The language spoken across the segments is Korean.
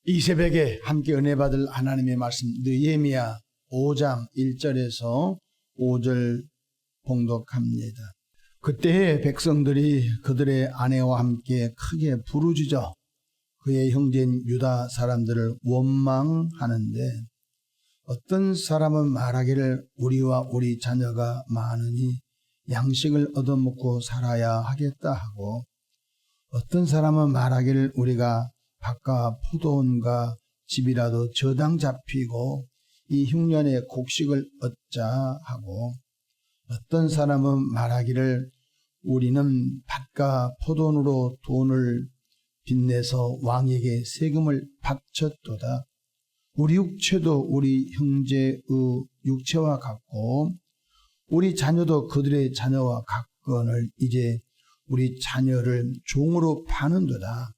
이 새벽에 함께 은혜 받을 하나님의 말씀 느헤미야 5장 1절에서 5절 봉독합니다. 그때의 백성들이 그들의 아내와 함께 크게 부르짖어 그의 형제인 유다 사람들을 원망하는데, 어떤 사람은 말하기를 우리와 우리 자녀가 많으니 양식을 얻어먹고 살아야 하겠다 하고, 어떤 사람은 말하기를 우리가 밭과 포도원과 집이라도 저당 잡히고 이 흉년에 곡식을 얻자 하고, 어떤 사람은 말하기를 우리는 밭과 포도원으로 돈을 빚내서 왕에게 세금을 바쳤도다. 우리 육체도 우리 형제의 육체와 같고 우리 자녀도 그들의 자녀와 같거늘 이제 우리 자녀를 종으로 파는도다.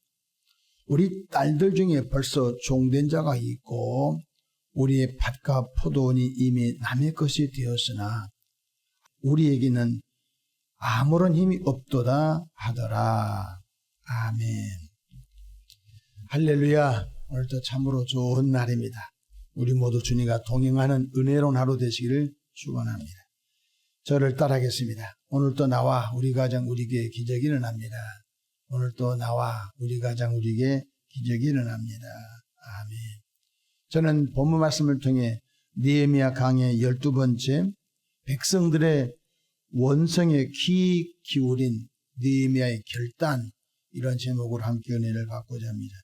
우리 딸들 중에 벌써 종된 자가 있고 우리의 밭과 포도원이 이미 남의 것이 되었으나 우리에게는 아무런 힘이 없도다 하더라. 아멘. 할렐루야. 오늘도 참으로 좋은 날입니다. 우리 모두 주님과 동행하는 은혜로운 하루 되시기를 축원합니다. 저를 따라하겠습니다. 오늘도 나와 우리 가정 우리에게 기적이 일어납니다. 오늘도 나와 우리 가정 우리에게 기적이 일어납니다. 아멘. 저는 본문 말씀을 통해 느헤미야 강의 12번째 백성들의 원성에 귀 기울인 느헤미야의 결단, 이런 제목으로 함께 은혜를 받고자 합니다.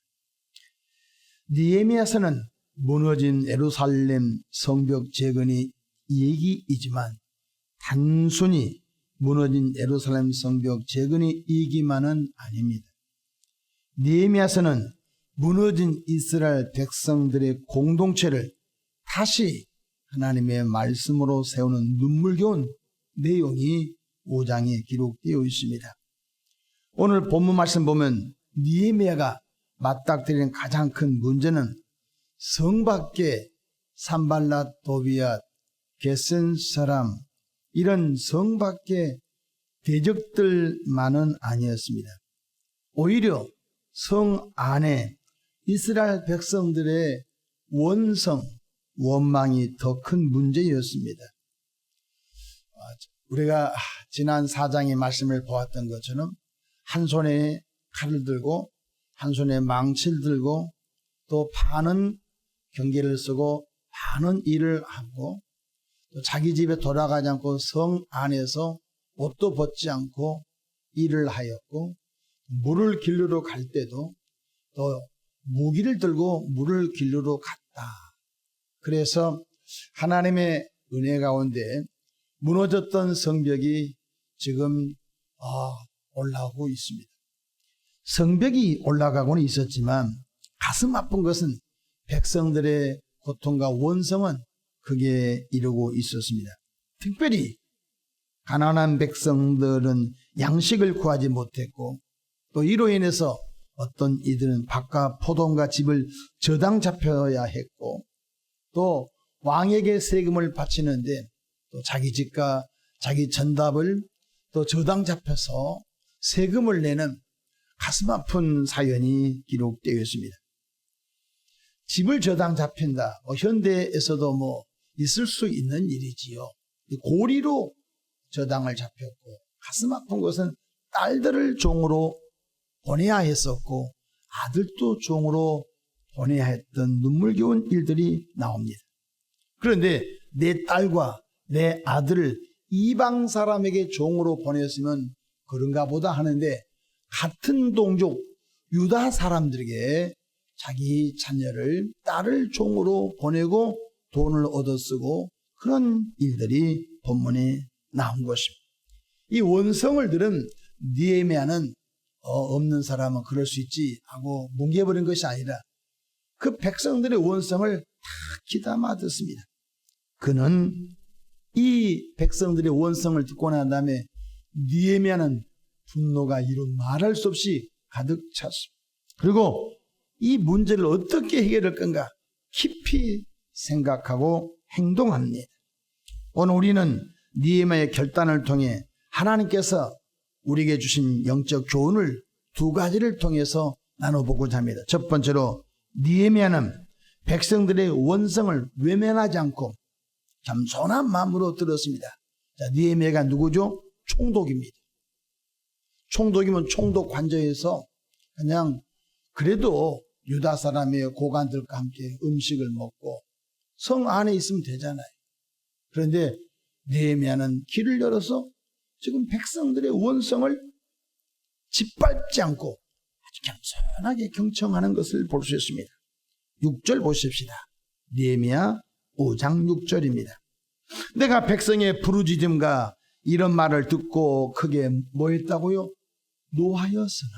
느헤미야서는 무너진 예루살렘 성벽 재건이 얘기이지만 단순히 무너진 예루살렘 성벽 재건이 얘기만은 아닙니다. 느헤미야서는 무너진 이스라엘 백성들의 공동체를 다시 하나님의 말씀으로 세우는 눈물겨운 내용이 5장에 기록되어 있습니다. 오늘 본문 말씀 보면 느헤미야가 맞닥뜨리는 가장 큰 문제는 성 밖에 산발랏, 도비앗, 게센 사람, 이런 성 밖의 대적들만은 아니었습니다. 오히려 성 안에 이스라엘 백성들의 원성, 원망이 더 큰 문제였습니다. 우리가 지난 4장의 말씀을 보았던 것처럼 한 손에 칼을 들고 한 손에 망치를 들고 또 반은 경계를 쓰고 반은 일을 하고 또 자기 집에 돌아가지 않고 성 안에서 옷도 벗지 않고 일을 하였고, 물을 길르러 갈 때도 또 무기를 들고 물을 길르러 갔다. 그래서 하나님의 은혜 가운데 무너졌던 성벽이 지금 올라오고 있습니다. 성벽이 올라가고는 있었지만 가슴 아픈 것은 백성들의 고통과 원성은 크게 이루고 있었습니다. 특별히 가난한 백성들은 양식을 구하지 못했고, 또 이로 인해서 어떤 이들은 밭과 포도원과 집을 저당 잡혀야 했고, 또 왕에게 세금을 바치는데 또 자기 집과 자기 전답을 또 저당 잡혀서 세금을 내는 가슴 아픈 사연이 기록되어 있습니다. 집을 저당 잡힌다. 현대에서도 있을 수 있는 일이지요. 고리로 저당을 잡혔고, 가슴 아픈 것은 딸들을 종으로 보내야 했었고 아들도 종으로 보내야 했던 눈물겨운 일들이 나옵니다. 그런데 내 딸과 내 아들을 이방 사람에게 종으로 보냈으면 그런가 보다 하는데, 같은 동족 유다 사람들에게 자기 자녀를 딸을 종으로 보내고 돈을 얻어 쓰고 그런 일들이 본문에 나온 것입니다. 이 원성을 들은 느헤미야는 없는 사람은 그럴 수 있지 하고 뭉개버린 것이 아니라 그 백성들의 원성을 다 귀담아 듣습니다. 그는 이 백성들의 원성을 듣고 난 다음에 느헤미야는 분노가 이루 말할 수 없이 가득 찼습니다. 그리고 이 문제를 어떻게 해결할 건가 깊이 생각하고 행동합니다. 오늘 우리는 느헤미야의 결단을 통해 하나님께서 우리에게 주신 영적 교훈을 두 가지를 통해서 나눠보고자 합니다. 첫 번째로 느헤미야는 백성들의 원성을 외면하지 않고 겸손한 마음으로 들었습니다. 자, 느헤미야가 누구죠? 총독입니다. 총독이면 총독 관저에서 그냥 그래도 유다 사람의 고관들과 함께 음식을 먹고 성 안에 있으면 되잖아요. 그런데 느헤미야는 길을 열어서 지금 백성들의 원성을 짓밟지 않고 아주 겸손하게 경청하는 것을 볼 수 있습니다. 6절 보십시다. 느헤미야 5장 6절입니다. 내가 백성의 부르짖음과 이런 말을 듣고 크게 뭐 했다고요? 노하였으나.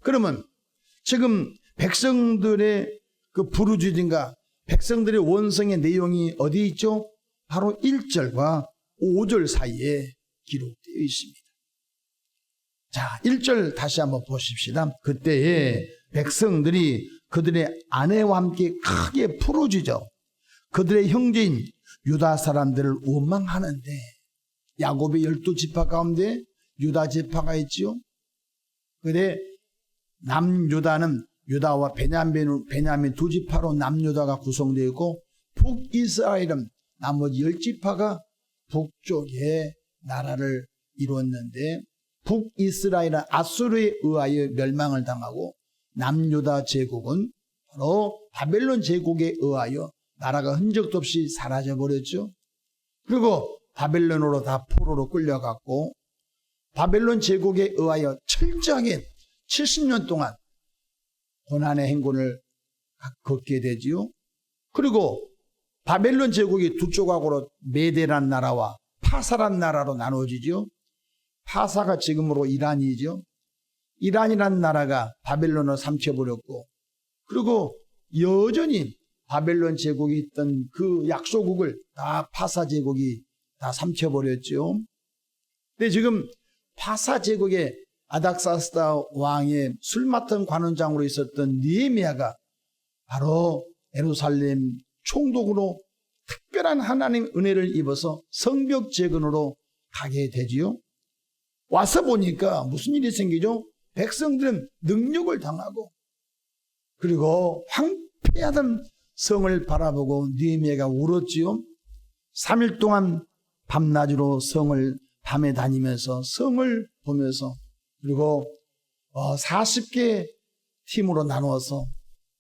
그러면 지금 백성들의 그 부르짖음과 백성들의 원성의 내용이 어디에 있죠? 바로 1절과 5절 사이에 기록되어 있습니다. 자, 1절 다시 한번 보십시다. 그때에 백성들이 그들의 아내와 함께 크게 부르짖어 그들의 형제인 유다 사람들을 원망하는데, 야곱의 12지파 가운데 유다 지파가 있지요. 그런데 남유다는 유다와 베냐민 두 지파로 남유다가 구성되어 있고, 북이스라엘은 나머지 10지파가 북쪽에 나라를 이루었는데, 북이스라엘은 아수르에 의하여 멸망을 당하고, 남유다 제국은 바로 바벨론 제국에 의하여 나라가 흔적도 없이 사라져버렸죠. 그리고 바벨론으로 다 포로로 끌려갔고, 바벨론 제국에 의하여 철저하게 70년 동안 고난의 행군을 걷게 되지요. 그리고 바벨론 제국이 두 조각으로 메데란 나라와 파사란 나라로 나눠지죠. 파사가 지금으로 이란이죠. 이란이란 나라가 바벨론을 삼켜버렸고, 그리고 여전히 바벨론 제국이 있던 그 약소국을 다 파사 제국이 다 삼켜버렸죠. 근데 지금 파사 제국의 아닥사스다 왕의 술 맡은 관원장으로 있었던 느헤미야가 바로 예루살렘 총독으로 특별한 하나님 은혜를 입어서 성벽 재건으로 가게 되지요. 와서 보니까 무슨 일이 생기죠? 백성들은 능력을 당하고, 그리고 황폐하던 성을 바라보고 느헤미야가 울었지요. 3일 동안 밤낮으로 성을 밤에 다니면서 성을 보면서, 그리고 40개 팀으로 나누어서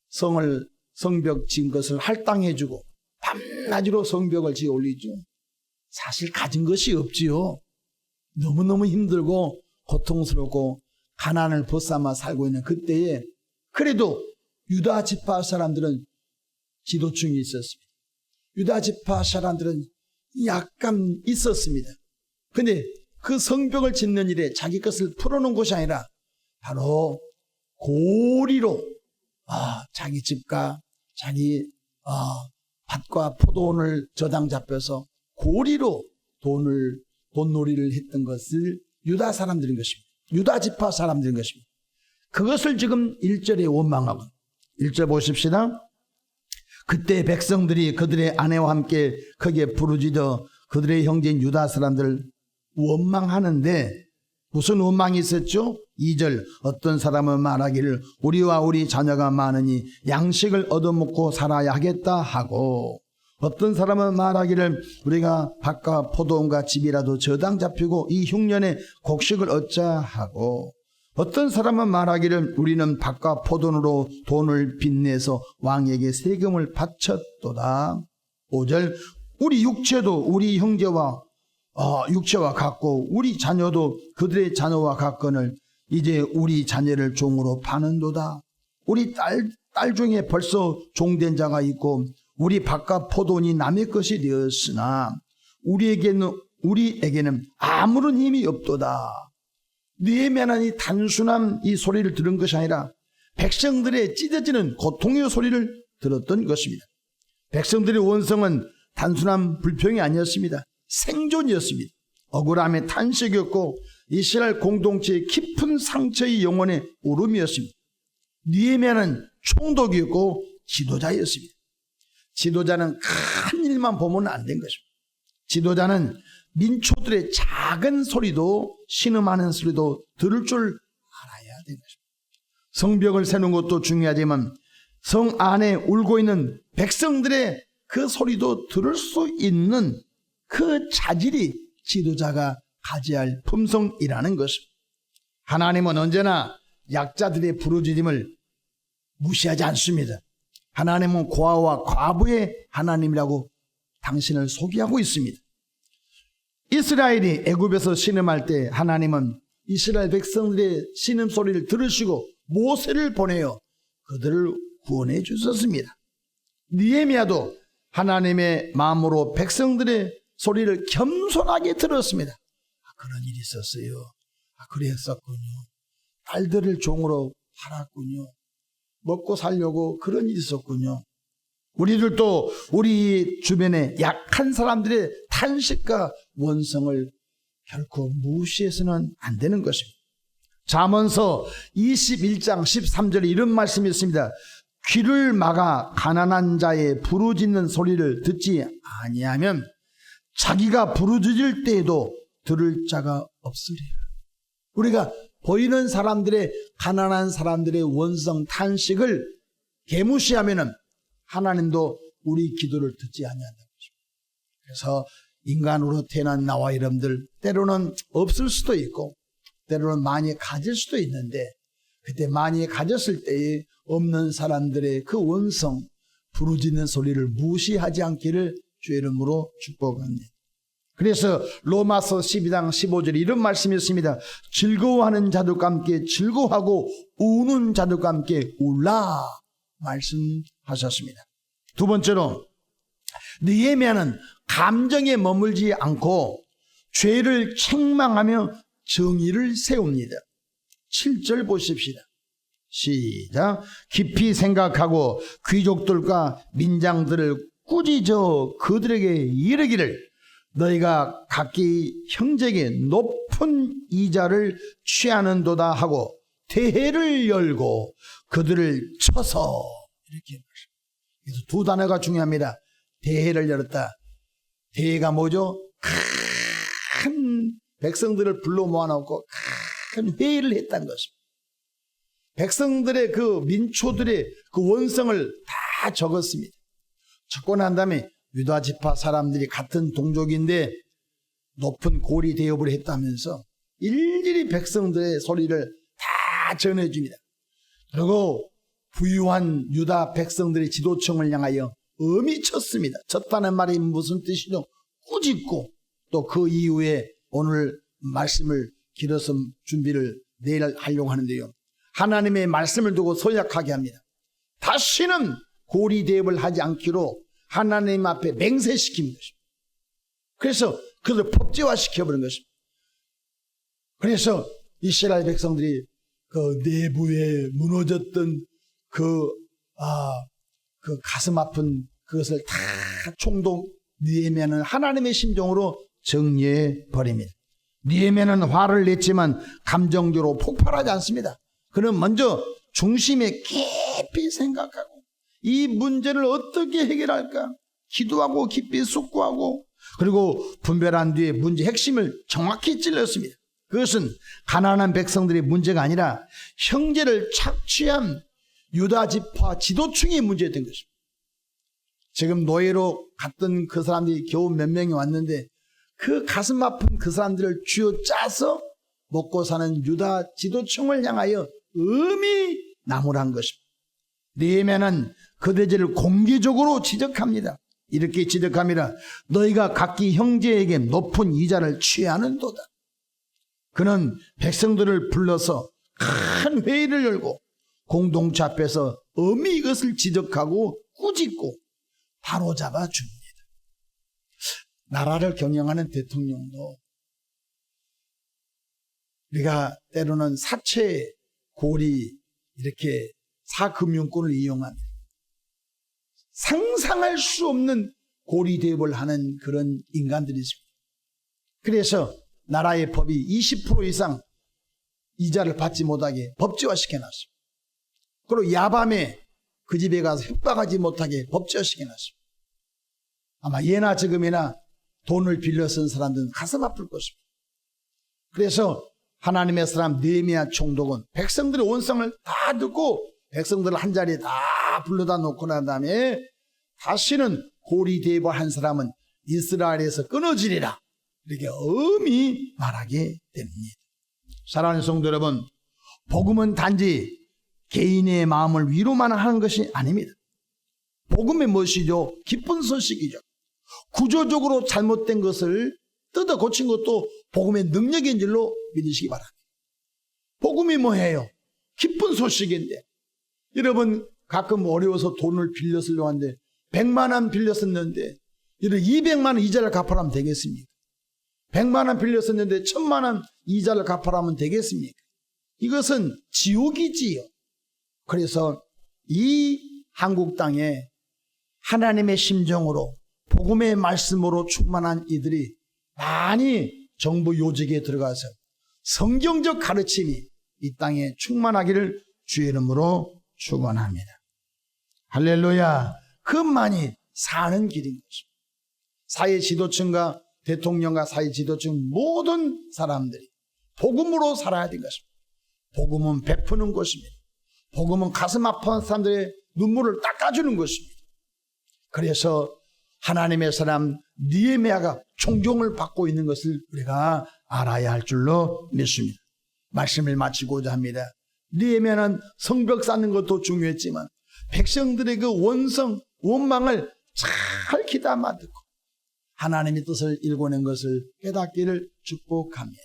성벽 지은 것을 할당해주고 밤낮으로 성벽을 지어 올리죠. 사실 가진 것이 없지요. 너무너무 힘들고 고통스럽고 가난을 벗삼아 살고 있는 그때에 그래도 유다 지파 사람들은 지도층이 있었습니다. 유다 지파 사람들은 약간 있었습니다. 근데 그 성벽을 짓는 일에 자기 것을 풀어놓은 것이 아니라 바로 고리로 자기 집과 자기 밭과 포도원을 저당 잡혀서 고리로 돈놀이를 했던 것을 유다 사람들인 것입니다. 유다 지파 사람들인 것입니다. 그것을 지금 1절에 원망하고, 1절 보십시다. 그때 백성들이 그들의 아내와 함께 크게 부르짖어 그들의 형제인 유다 사람들을 원망하는데, 무슨 원망이 있었죠? 2절, 어떤 사람은 말하기를 우리와 우리 자녀가 많으니 양식을 얻어먹고 살아야 하겠다 하고, 어떤 사람은 말하기를 우리가 밭과 포도원과 집이라도 저당 잡히고 이 흉년에 곡식을 얻자 하고, 어떤 사람은 말하기를 우리는 밭과 포도원으로 돈을 빚내서 왕에게 세금을 바쳤도다. 5절, 우리 육체도 우리 형제와 육체와 같고 우리 자녀도 그들의 자녀와 같거늘 이제 우리 자녀를 종으로 파는도다. 우리 딸 중에 벌써 종된 자가 있고 우리 밭과 포도원이 남의 것이 되었으나 우리에게는 아무런 힘이 없도다. 느헤미야는 이 단순한 이 소리를 들은 것이 아니라 백성들의 찢어지는 고통의 소리를 들었던 것입니다. 백성들의 원성은 단순한 불평이 아니었습니다. 생존이었습니다. 억울함의 탄식이었고 이스라엘 공동체의 깊은 상처의 영혼의 울음이었습니다. 느헤미야는 총독이었고 지도자였습니다. 지도자는 큰 일만 보면 안 된 것입니다. 지도자는 민초들의 작은 소리도 신음하는 소리도 들을 줄 알아야 되는 것입니다. 성벽을 세우는 것도 중요하지만 성 안에 울고 있는 백성들의 그 소리도 들을 수 있는 그 자질이 지도자가 가져야 할 품성이라는 것입니다. 하나님은 언제나 약자들의 부르짖음을 무시하지 않습니다. 하나님은 고아와 과부의 하나님이라고 당신을 소개하고 있습니다. 이스라엘이 애굽에서 신음할 때 하나님은 이스라엘 백성들의 신음소리를 들으시고 모세를 보내어 그들을 구원해 주셨습니다. 느헤미야도 하나님의 마음으로 백성들의 소리를 겸손하게 들었습니다. 그런 일이 있었어요. 그랬었군요. 딸들을 종으로 팔았군요. 먹고 살려고 그런 일이 있었군요. 우리들도 우리 주변에 약한 사람들의 탄식과 원성을 결코 무시해서는 안 되는 것입니다. 잠언서 21장 13절에 이런 말씀이 있습니다. 귀를 막아 가난한 자의 부르짖는 소리를 듣지 아니하면 자기가 부르짖을 때에도 들을 자가 없으리라. 우리가 보이는 사람들의 가난한 사람들의 원성 탄식을 개무시하면은 하나님도 우리 기도를 듣지 아니한다는 것입니다. 그래서 인간으로 태어난 나와 여러분들 때로는 없을 수도 있고 때로는 많이 가질 수도 있는데 그때 많이 가졌을 때에 없는 사람들의 그 원성 부르짖는 소리를 무시하지 않기를 주의 이름으로 축복합니다. 그래서 로마서 12장 15절에 이런 말씀이 있습니다. 즐거워하는 자들과 함께 즐거워하고 우는 자들과 함께 울라 말씀하셨습니다. 두 번째로 느헤미야는 감정에 머물지 않고 죄를 책망하며 정의를 세웁니다. 7절 보십시다. 시작. 깊이 생각하고 귀족들과 민장들을 꾸짖어 그들에게 이르기를 너희가 각기 형제에게 높은 이자를 취하는도다 하고 대회를 열고 그들을 쳐서 이렇게 말합니다. 그래서 두 단어가 중요합니다. 대회를 열었다. 대회가 뭐죠? 큰 백성들을 불러 모아놓고 큰 회의를 했다는 것입니다. 백성들의 그 민초들의 그 원성을 다 적었습니다. 적고 난 다음에 유다 지파 사람들이 같은 동족인데 높은 고리 대업을 했다면서 일일이 백성들의 소리를 다 전해줍니다. 그리고 부유한 유다 백성들의 지도층을 향하여 엄히 쳤습니다. 쳤다는 말이 무슨 뜻이죠? 꾸짖고 또 그 이후에 오늘 말씀을 길어서 준비를 내일 하려고 하는데요. 하나님의 말씀을 두고 서약하게 합니다. 다시는 고리 대업을 하지 않기로 하나님 앞에 맹세시킨 것입니다. 그래서 그들을 법제화시켜버린 것입니다. 그래서 이스라엘 백성들이 그 내부에 무너졌던 그 가슴 아픈 그것을 다 총독 느헤미야는 하나님의 심정으로 정리해 버립니다. 느헤미야는 화를 냈지만 감정적으로 폭발하지 않습니다. 그는 먼저 중심에 깊이 생각하고 이 문제를 어떻게 해결할까 기도하고 깊이 숙고하고 그리고 분별한 뒤에 문제 핵심을 정확히 찔렀습니다. 그것은 가난한 백성들의 문제가 아니라 형제를 착취한 유다 지파 지도층의 문제였던 것입니다. 지금 노예로 갔던 그 사람들이 겨우 몇 명이 왔는데 그 가슴 아픈 그 사람들을 쥐어짜서 먹고 사는 유다 지도층을 향하여 엄히 나무란 것입니다. 느헤미야는 그들을 공개적으로 지적합니다. 이렇게 지적합니다. 너희가 각기 형제에게 높은 이자를 취하는도다. 그는 백성들을 불러서 큰 회의를 열고 공동체 앞에서 엄히 이것을 지적하고 꾸짖고 바로잡아 줍니다. 나라를 경영하는 대통령도 우리가 때로는 사채, 고리 이렇게 사금융권을 이용한 상상할 수 없는 고리 대업을 하는 그런 인간들이 있습니다. 그래서 나라의 법이 20% 이상 이자를 받지 못하게 법제화시켜 놨습니다. 그리고 야밤에 그 집에 가서 협박하지 못하게 법제화시켜 놨습니다. 아마 예나 지금이나 돈을 빌려 쓴 사람들은 가슴 아플 것입니다. 그래서 하나님의 사람 느헤미야 총독은 백성들의 원성을 다 듣고 백성들을 한자리에 다 불러다 놓고 난 다음에 다시는 고리 대보한 사람은 이스라엘에서 끊어지리라, 이렇게 엄히 말하게 됩니다. 사랑하는 성도 여러분, 복음은 단지 개인의 마음을 위로만 하는 것이 아닙니다. 복음이 무엇이죠? 기쁜 소식이죠. 구조적으로 잘못된 것을 뜯어 고친 것도 복음의 능력인 줄로 믿으시기 바랍니다. 복음이 뭐예요? 기쁜 소식인데, 여러분 가끔 어려워서 돈을 빌려 쓰려고 하는데 100만 원 빌렸었는데 이를 200만 원 이자를 갚으라면 되겠습니까? 100만 원 빌렸었는데 1000만 원 이자를 갚으라면 되겠습니까? 이것은 지옥이지요. 그래서 이 한국 땅에 하나님의 심정으로 복음의 말씀으로 충만한 이들이 많이 정부 요직에 들어가서 성경적 가르침이 이 땅에 충만하기를 주의 이름으로 축원합니다. 할렐루야. 그것만이 사는 길인 것입니다. 사회 지도층과 대통령과 사회 지도층 모든 사람들이 복음으로 살아야 될 것입니다. 복음은 베푸는 것입니다. 복음은 가슴 아픈 사람들의 눈물을 닦아주는 것입니다. 그래서 하나님의 사람 느헤미야가 총종을 받고 있는 것을 우리가 알아야 할 줄로 믿습니다. 말씀을 마치고자 합니다. 느헤미야는 성벽 쌓는 것도 중요했지만 백성들의 그 원망을 잘 귀담아 듣고 하나님의 뜻을 일궈낸 것을 깨닫기를 축복합니다.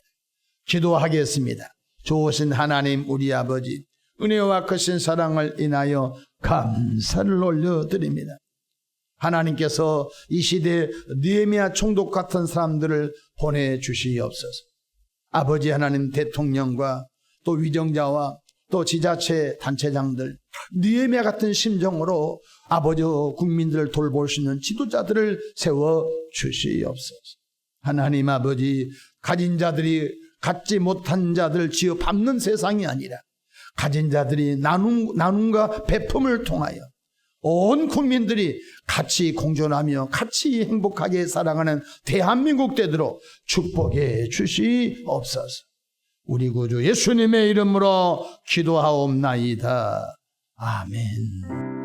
기도하겠습니다. 좋으신 하나님 우리 아버지, 은혜와 크신 사랑을 인하여 감사를 올려드립니다. 하나님께서 이 시대에 느헤미야 총독 같은 사람들을 보내주시옵소서. 아버지 하나님, 대통령과 또 위정자와 또 지자체 단체장들, 느헤미야 같은 심정으로 아버지 국민들을 돌볼 수 있는 지도자들을 세워주시옵소서. 하나님 아버지, 가진 자들이 갖지 못한 자들 지어 밟는 세상이 아니라 가진 자들이 나눔과 베품을 통하여 온 국민들이 같이 공존하며 같이 행복하게 살아가는 대한민국 되도록 축복해 주시옵소서. 우리 구주 예수님의 이름으로 기도하옵나이다. 아멘.